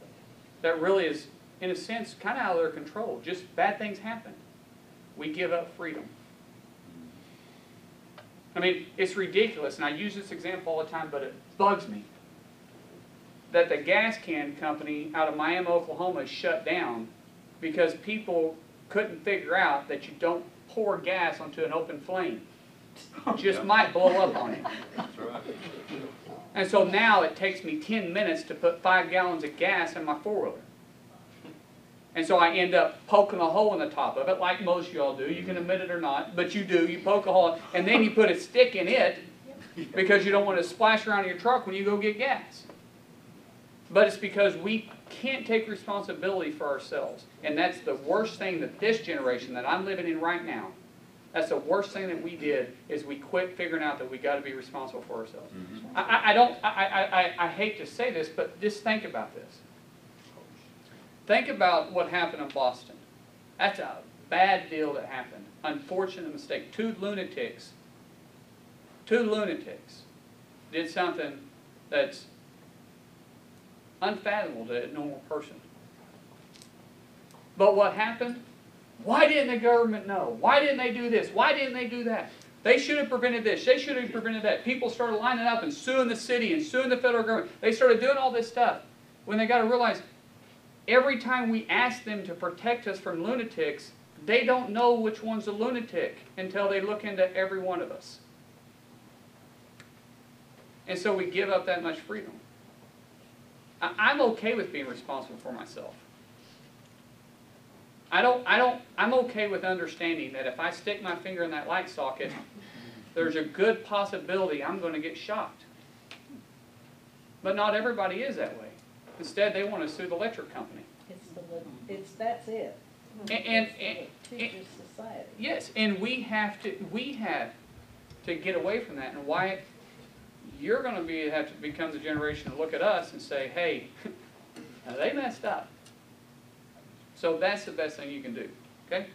that really is, in a sense, kind of out of their control. Just bad things happen. We give up freedom. I mean, it's ridiculous, and I use this example all the time, but it bugs me that the gas can company out of Miami, Oklahoma is shut down because people couldn't figure out that you don't pour gas onto an open flame. Just might blow up on it. That's right. And so now it takes me 10 minutes to put 5 gallons of gas in my four-wheeler. And so I end up poking a hole in the top of it, like most of y'all do. You can admit it or not, but you do. You poke a hole, and then you put a stick in it because you don't want to splash around in your truck when you go get gas. But it's because we can't take responsibility for ourselves. And that's the worst thing that this generation that I'm living in right now, that's the worst thing that we did, is we quit figuring out that we got to be responsible for ourselves. I hate to say this, but just think about this. Think about what happened in Boston. That's a bad deal that happened. Unfortunate mistake. Two lunatics did something that's unfathomable to a normal person. But what happened? Why didn't the government know? Why didn't they do this? Why didn't they do that? They should have prevented this. They should have prevented that. People started lining up and suing the city and suing the federal government. They started doing all this stuff when they got to realize every time we ask them to protect us from lunatics, they don't know which one's a lunatic until they look into every one of us. And so we give up that much freedom. I'm okay with being responsible for myself. I'm okay with understanding that if I stick my finger in that light socket, there's a good possibility I'm going to get shocked. But not everybody is that way. Instead, they want to sue the electric company. That's it. And teaches society. Yes, and we have to get away from that. And why you're going to have to become the generation to look at us and say, hey, they messed up. So that's the best thing you can do. Okay?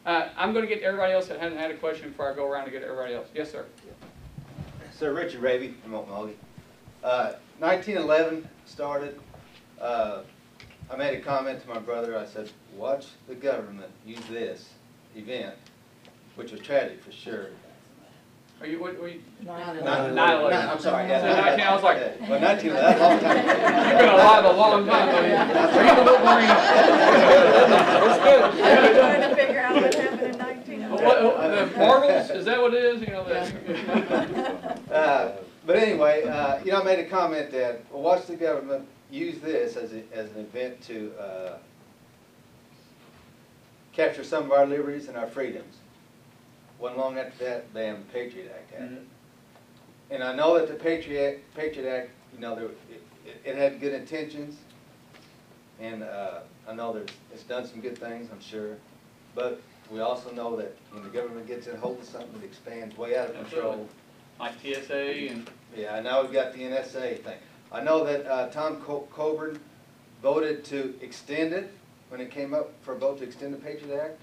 I'm going to get to everybody else that hasn't had a question before I go around to get to everybody else. Yes, sir. Sir, Richard Raby from Oklahoma. 1911 started. I made a comment to my brother. I said, watch the government use this event, which was tragic for sure. Are you, what, 9/11. I'm sorry. So 19, I was like, well, 1911, that's a long time ago. You've been alive a long time, though. Are you the Wolverine? It's good. I'm trying to figure out what happened in 1911. The Marvels? Is that what it is? You know, but anyway, you know, I made a comment that, well, watch the government use this as an event to capture some of our liberties and our freedoms. Wasn't long after that, damn Patriot Act happened. And I know that the Patriot Act, you know, it had good intentions, and I know it's done some good things, I'm sure. But we also know that when the government gets a hold of something, it expands way out of control. like TSA and... Yeah, now we've got the NSA thing. I know that Tom Coburn voted to extend it when it came up for a vote to extend the Patriot Act.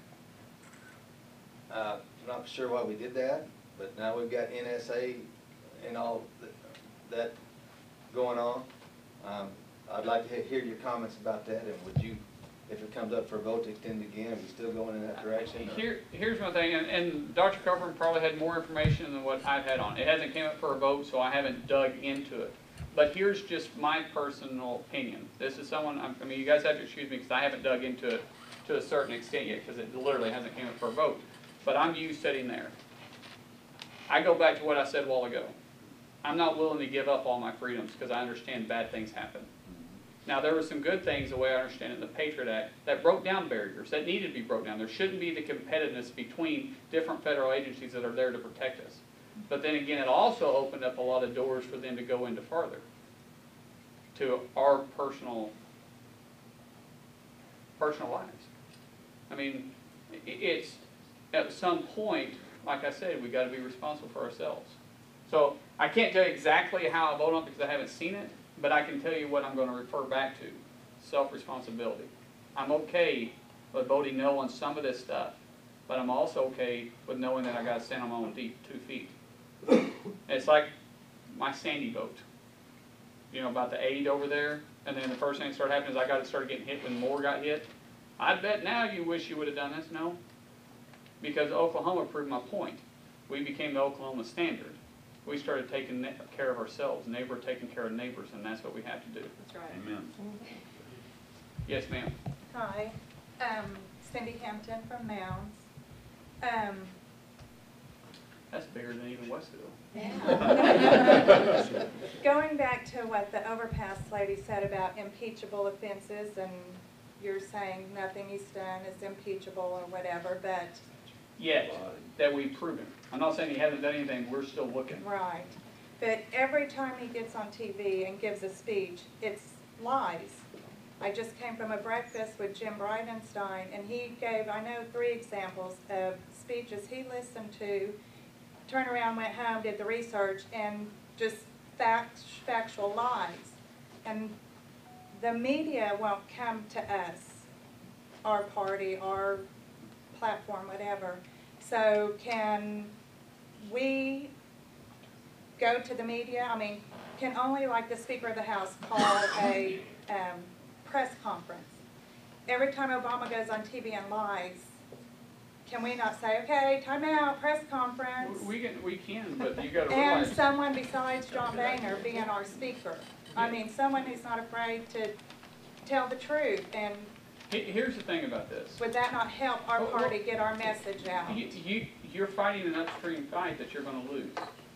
I'm not sure why we did that, but now we've got NSA and all that going on. I'd like to hear your comments about that, and would you, if it comes up for a vote to extend it again, are we still going in that direction? Here's one thing, and Dr. Coburn probably had more information than what I've had on it. It hasn't came up for a vote, so I haven't dug into it. But here's just my personal opinion. This is someone, I mean, you guys have to excuse me because I haven't dug into it to a certain extent yet because it literally hasn't came up for a vote. But I'm you sitting there. I go back to what I said a while ago. I'm not willing to give up all my freedoms because I understand bad things happen. Now, there were some good things, the way I understand it, in the Patriot Act that broke down barriers, that needed to be broken down. There shouldn't be the competitiveness between different federal agencies that are there to protect us. But then again, it also opened up a lot of doors for them to go into further, to our personal lives. I mean, it's at some point, like I said, we got to be responsible for ourselves. So I can't tell you exactly how I vote on it because I haven't seen it, but I can tell you what I'm going to refer back to: self-responsibility. I'm okay with voting no on some of this stuff, but I'm also okay with knowing that I got to stand on my own 2 feet. It's like my Sandy vote. You know, about the aid over there, and then the first thing that started happening is I started getting hit when more got hit. I bet now you wish you would have done this. No, because Oklahoma proved my point. We became the Oklahoma standard. We started taking care of ourselves. Neighbor taking care of neighbors, and that's what we have to do. That's right. Amen. Yes, ma'am. Hi, Cindy Hampton from Mounds. That's bigger than even Westville. Yeah. Going back to what the overpass lady said about impeachable offenses and you're saying nothing he's done is impeachable or whatever, but, Yet, that we've proven. I'm not saying he hasn't done anything, we're still looking. right. But every time he gets on TV and gives a speech, it's lies. I just came from a breakfast with Jim Bridenstine, and he gave, I know, 3 examples of speeches he listened to, turned around, went home, did the research, and just factual lies. And the media won't come to us, our party, our platform, whatever. So can we go to the media? I mean, can only like the Speaker of the House call a press conference? Every time Obama goes on TV and lies, can we not say, okay, time out, press conference? We can, but you gotta And realize. someone besides John Boehner being our speaker. I mean, someone who's not afraid to tell the truth. And Here's the thing about this. would that not help our party get our message out? You're fighting an upstream fight that you're gonna lose.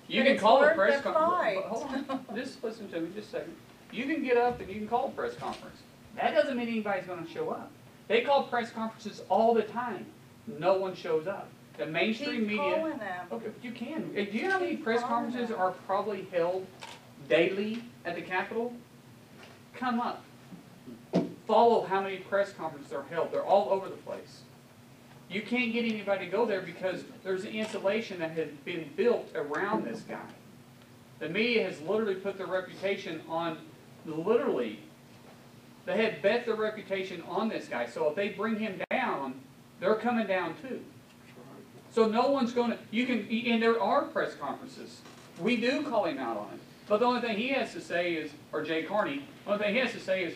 You But can it's call a worth press the conference. fight. Hold on, just listen to me just a second. You can get up and you can call a press conference. That doesn't mean anybody's gonna show up. They call press conferences all the time. No one shows up. The mainstream Keep media. calling them. Okay, you can. Do you know how many Keep press calling conferences them. are probably held daily at the Capitol? Come up. Follow how many press conferences are held. They're all over the place. You can't get anybody to go there because there's an insulation that has been built around this guy. The media has literally put their reputation on, they had bet their reputation on this guy. So if they bring him down, they're coming down too. So no one's going to, and there are press conferences. We do call him out on it. But the only thing he has to say is, or Jay Carney, the only thing he has to say is,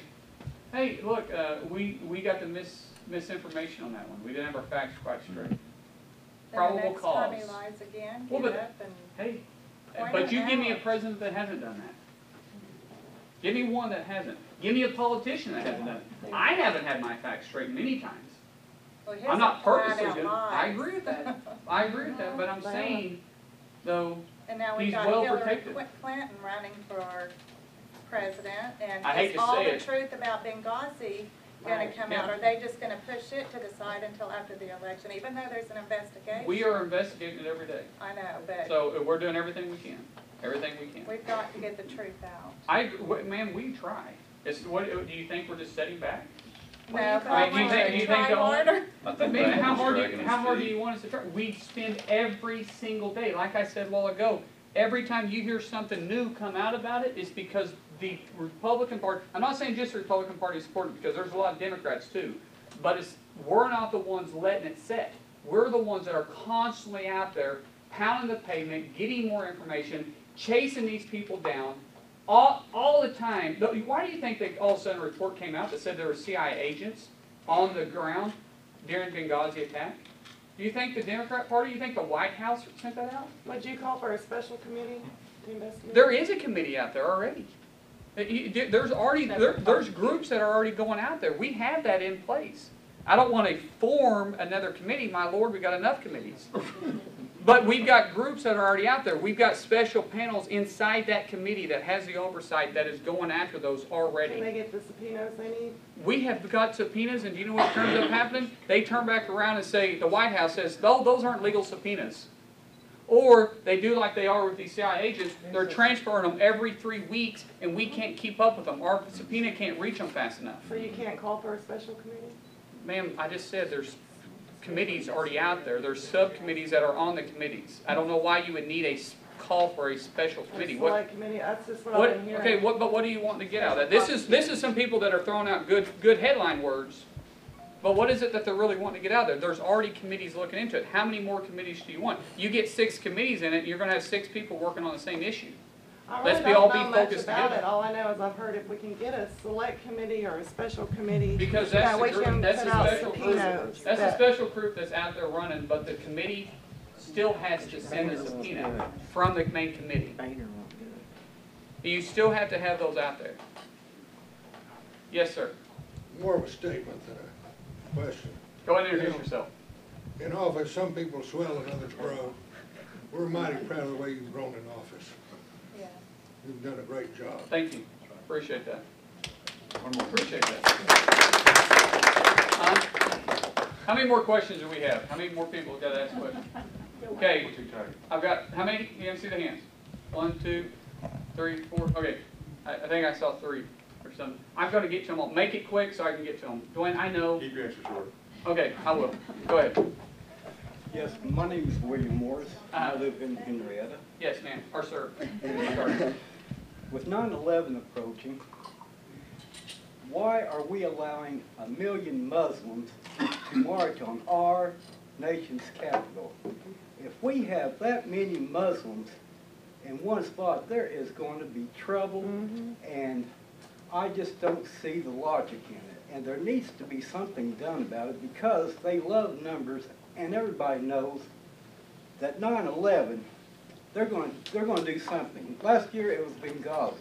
hey, look, we got the misinformation on that one. We didn't have our facts quite straight. Then Probable the next cause. time he lies again, Well, get but- up and Hey, Point but it you give me a out. president that hasn't done that. Give me one that hasn't. Give me a politician that hasn't done it. I haven't had my facts straight many times. well, his I'm not are flat purposely out doing it. I lies. agree with that. I agree with that, but I'm saying, though, And now we He's got well Hillary protected. Clinton running for president, and I hate is to all say the it. truth about Benghazi gonna Right, come yeah. out? Are they just gonna push it to the side until after the election, even though there's an investigation? we are investigating it every day. I know, but So we're doing everything we can. Everything we can. we've got to get the truth out. Man, we try. What, do you think we're just sitting back? No, but I I mean, do you want think- you do you to think try the only- harder. I think Man, how hard dragging his do feet. you want us to try? We spend every single day, like I said a while ago, every time you hear something new come out about it, it's because the Republican Party, I'm not saying just the Republican Party is supporting it, because there's a lot of Democrats too, but we're not the ones letting it set. We're the ones that are constantly out there pounding the pavement, getting more information, chasing these people down, all the time. Why do you think that all of a sudden a report came out that said there were CIA agents on the ground during Benghazi attack? Do you think the Democrat Party, you think the White House sent that out? Would you call for a special committee to investigate? There is a committee out there already. There's groups that are already going out there. We have that in place. I don't want to form another committee. My Lord, we've got enough committees. But we've got groups that are already out there. We've got special panels inside that committee that has the oversight that is going after those Can already. they get the subpoenas they need? We have got subpoenas, and do you know what turns up happening? They turn back around and say, the White House says, no, those aren't legal subpoenas. Or they do like they are with these CIA agents, they're transferring them every 3 weeks, and we can't keep up with them. Our subpoena can't reach them fast enough. So you can't call for a special committee? Ma'am, I just said there's committees already out there. There's subcommittees that are on the committees. I don't know why you would need a call for a special committee. A What, select committee, that's just what what, I've been hearing. okay, but what do you want to get out of that? This is some people that are throwing out good headline words. But what is it that they're really wanting to get out there? There's already committees looking into it. How many more committees do you want? You get 6 committees in it, you're going to have 6 people working on the same issue. I Let's really all don't be know much focused about together. it. All I know is I've heard if we can get a select committee or a special committee, Because that that's we the group, can that's put the out special group. subpoenas. That's a that- special group that's out there running, but the committee still has to send a subpoena from the main committee. You still have to have those out there. Yes, sir. More of a statement than a question. Go ahead and introduce yourself. In office, some people swell and others grow. We're mighty proud of the way you've grown in office. Yeah. You've done a great job. Thank you. Appreciate that. Appreciate that. How many more questions do we have? How many more people got to ask questions? Okay, I've got, how many? You can see the hands. 1, 2, 3, 4. Okay, I think I saw 3 or something. I'm going to get to them all. Make it quick so I can get to them. Dwayne, I know. Keep your answer short. Okay, I will. Go ahead. Yes, my name is William Morris. I live in Henryetta. Yes, ma'am. Or sir. With 9/11 approaching, why are we allowing 1 million Muslims to march on our nation's capital? If we have that many Muslims in one spot, there is going to be trouble, and I just don't see the logic in it. And there needs to be something done about it because they love numbers, and everybody knows that 9/11, they're going to do something. Last year it was Benghazi.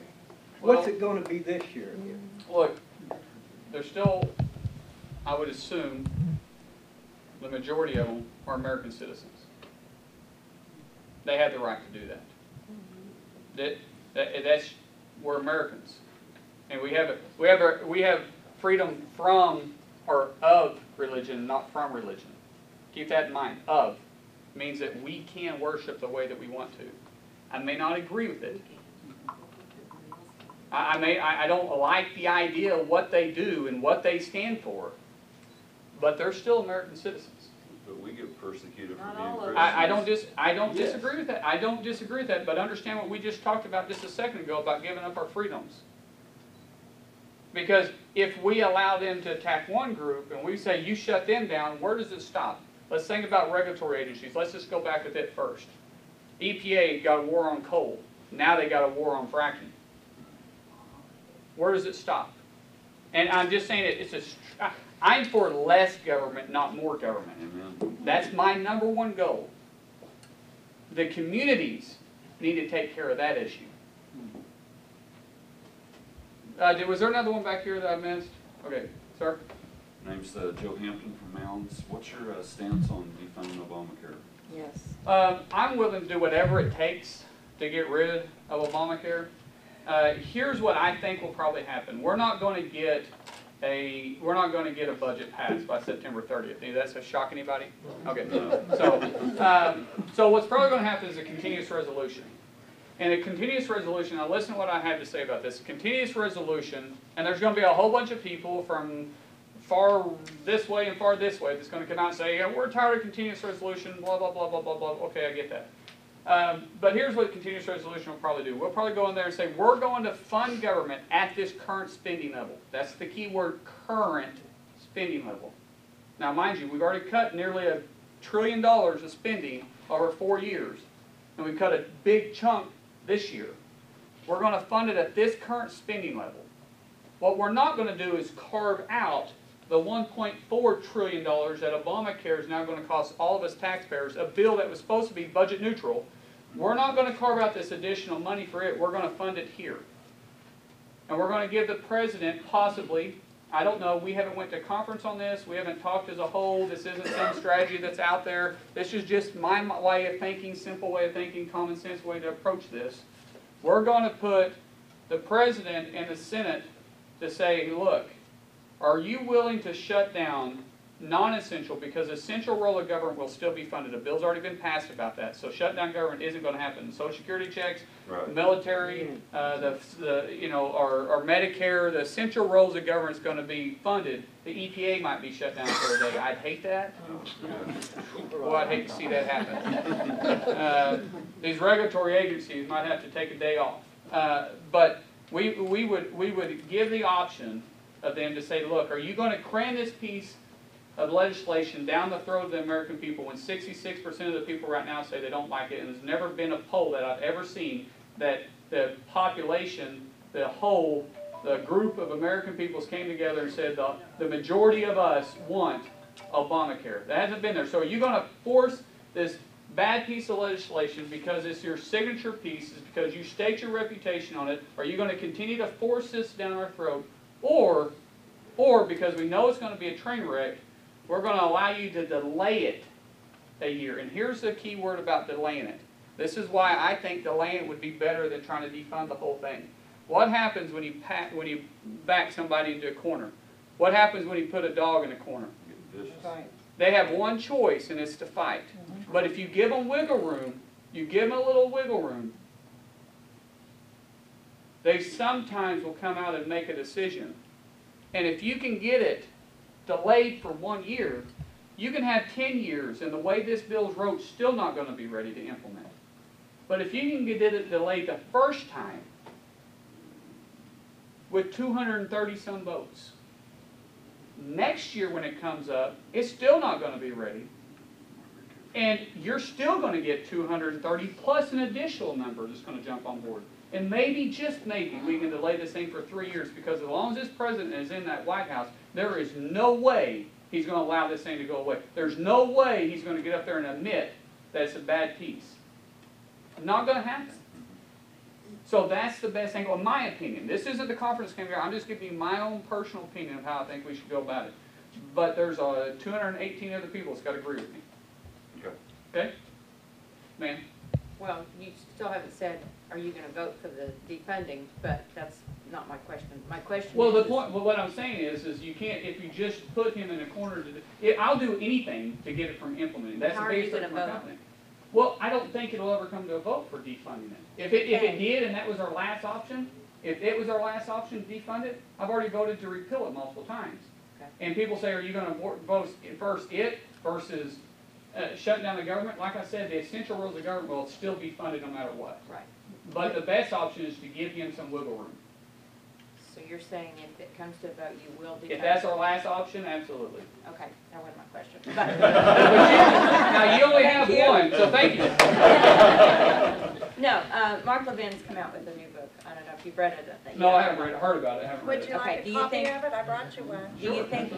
What's it going to be this year? Look, there's still, I would assume, the majority of them are American citizens. They have the right to do that. We're Americans, and we have freedom from or of religion, not from religion. Keep that in mind. Of means that we can worship the way that we want to. I may not agree with it. I don't like the idea of what they do and what they stand for, but they're still American citizens. But we get persecuted for Not being all of Christians. I don't disagree with that. I don't disagree with that, but understand what we just talked about just a second ago about giving up our freedoms. Because if we allow them to attack one group and we say you shut them down, where does it stop? Let's think about regulatory agencies. Let's just go back with it first. EPA got a war on coal. Now they got a war on fracking. Where does it stop? And I'm just saying I'm for less government, not more government. Amen. That's my number one goal. The communities need to take care of that issue. Was there another one back here that I missed? Okay, sir? Name's Joe Hampton from Mounds. What's your stance on defunding Obamacare? Yes. I'm willing to do whatever it takes to get rid of Obamacare. Here's what I think will probably happen. We're not going to get a budget passed by September 30th. Does that shock anybody? Okay. So what's probably going to happen is a continuous resolution. And a continuous resolution, now listen to what I have to say about this. A continuous resolution, and there's going to be a whole bunch of people from far this way and far this way that's going to come out and say, yeah, we're tired of continuous resolution, blah, blah, blah, blah, blah, blah. Okay, I get that. But here's what continuous resolution will probably do. We'll probably go in there and say, we're going to fund government at this current spending level. That's the key word, current spending level. Now, mind you, we've already cut nearly $1 trillion of spending over 4 years. And we've cut a big chunk this year. We're going to fund it at this current spending level. What we're not going to do is carve out the $1.4 trillion that Obamacare is now going to cost all of us taxpayers, a bill that was supposed to be budget neutral. We're not going to carve out this additional money for it. We're going to fund it here. And we're going to give the president possibly, I don't know, we haven't went to conference on this. We haven't talked as a whole. This isn't some strategy that's out there. This is just my way of thinking, simple way of thinking, common sense way to approach this. We're going to put the president and the Senate to say, look, are you willing to shut down non-essential, because the essential role of government will still be funded. A bill's already been passed about that, so shut down government isn't going to happen. Social Security checks, Right. military, our Medicare, the essential roles of government is going to be funded. The EPA might be shut down for a day. I'd hate that. Well, I'd hate to see that happen. These regulatory agencies might have to take a day off. But we would give the option of them to say, look, are you going to cram this piece of legislation down the throat of the American people when 66% of the people right now say they don't like it, and there's never been a poll that I've ever seen that the population, the group of American peoples came together and said the majority of us want Obamacare. That hasn't been there. So are you going to force this bad piece of legislation because it's your signature piece, it's because you staked your reputation on it? Are you going to continue to force this down our throat? Or because we know it's going to be a train wreck, we're going to allow you to delay it a year. And here's the key word about delaying it. This is why I think delaying it would be better than trying to defund the whole thing. What happens when you back somebody into a corner? What happens when you put a dog in a corner? Right. They have one choice, and it's to fight. But if you give them wiggle room, you give them a little wiggle room, they sometimes will come out and make a decision. And if you can get it delayed for 1 year, you can have 10 years, and the way this bill's wrote, still not going to be ready to implement. But if you can get it delayed the first time with 230 some votes, next year when it comes up, it's still not going to be ready. And you're still going to get 230 plus an additional number that's going to jump on board. And maybe, just maybe, we can delay this thing for 3 years, because as long as this president is in that White House, there is no way he's going to allow this thing to go away. There's no way he's going to get up there and admit that it's a bad piece. Not going to happen. So that's the best angle, in my opinion. This isn't the conference coming here. I'm just giving you my own personal opinion of how I think we should go about it. But there's 218 other people that's got to agree with me. Okay. Okay? Ma'am? Well, you still haven't said, are you going to vote for the defunding? But that's not my question. My question Well, is... the point, well, what I'm saying is you can't, if you just put him in a corner to, I'll do anything to get it from implementing. That's How the are you basic gonna of my vote? company. Well, I don't think it'll ever come to a vote for defunding it. If it did, and that was our last option, if it was our last option, defund it, I've already voted to repeal it multiple times. Okay. And people say, are you going to vote first it versus shutting down the government? Like I said, the essential rules of government will still be funded no matter what. Right. But the best option is to give him some wiggle room. So you're saying if it comes to a vote, you will defund? If that's our last option, absolutely. Okay, that wasn't my question. Now, you only have one, so thank you. No, Mark Levin's come out with a new book. I don't know if you've read it. No, I haven't read it. Heard about it. I haven't read Would it. you Okay, like do a you copy think- of it? I brought you one. Do you think,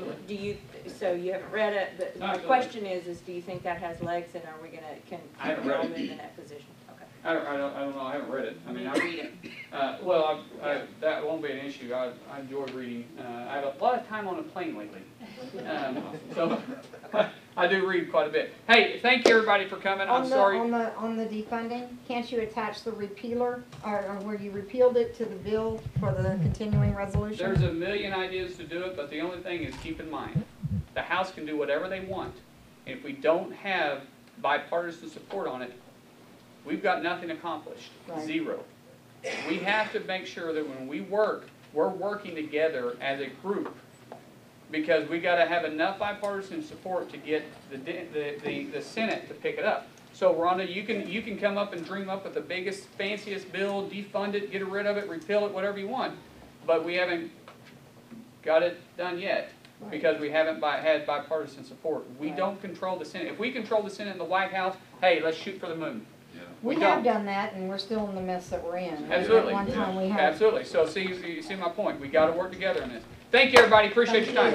so you haven't read it, but my Absolutely. question is do you think that has legs, and are we gonna, can I haven't we all read it. move in that position? Okay. I don't know. I haven't read it. I mean, Read it. well, that won't be an issue. I enjoy reading. I have a lot of time on a plane lately, so I do read quite a bit. Hey, thank you everybody for coming. I'm sorry. On the defunding, can't you attach the repealer, or where you repealed it to the bill for the continuing resolution? There's a million ideas to do it, but the only thing is keep in mind, the House can do whatever they want. And if we don't have bipartisan support on it, we've got nothing accomplished. Right. Zero. We have to make sure that when we work, we're working together as a group, because we got to have enough bipartisan support to get the Senate to pick it up. So Rhonda, you can come up and dream up with the biggest, fanciest bill, defund it, get rid of it, repeal it, whatever you want, but we haven't got it done yet. Because we haven't had bipartisan support. We don't control the Senate. If we control the Senate and the White House, hey, let's shoot for the moon. We have done that, and we're still in the mess that we're in. Absolutely. At one time we had. Absolutely. So see my point. We got to work together on this. Thank you, everybody. Appreciate your time.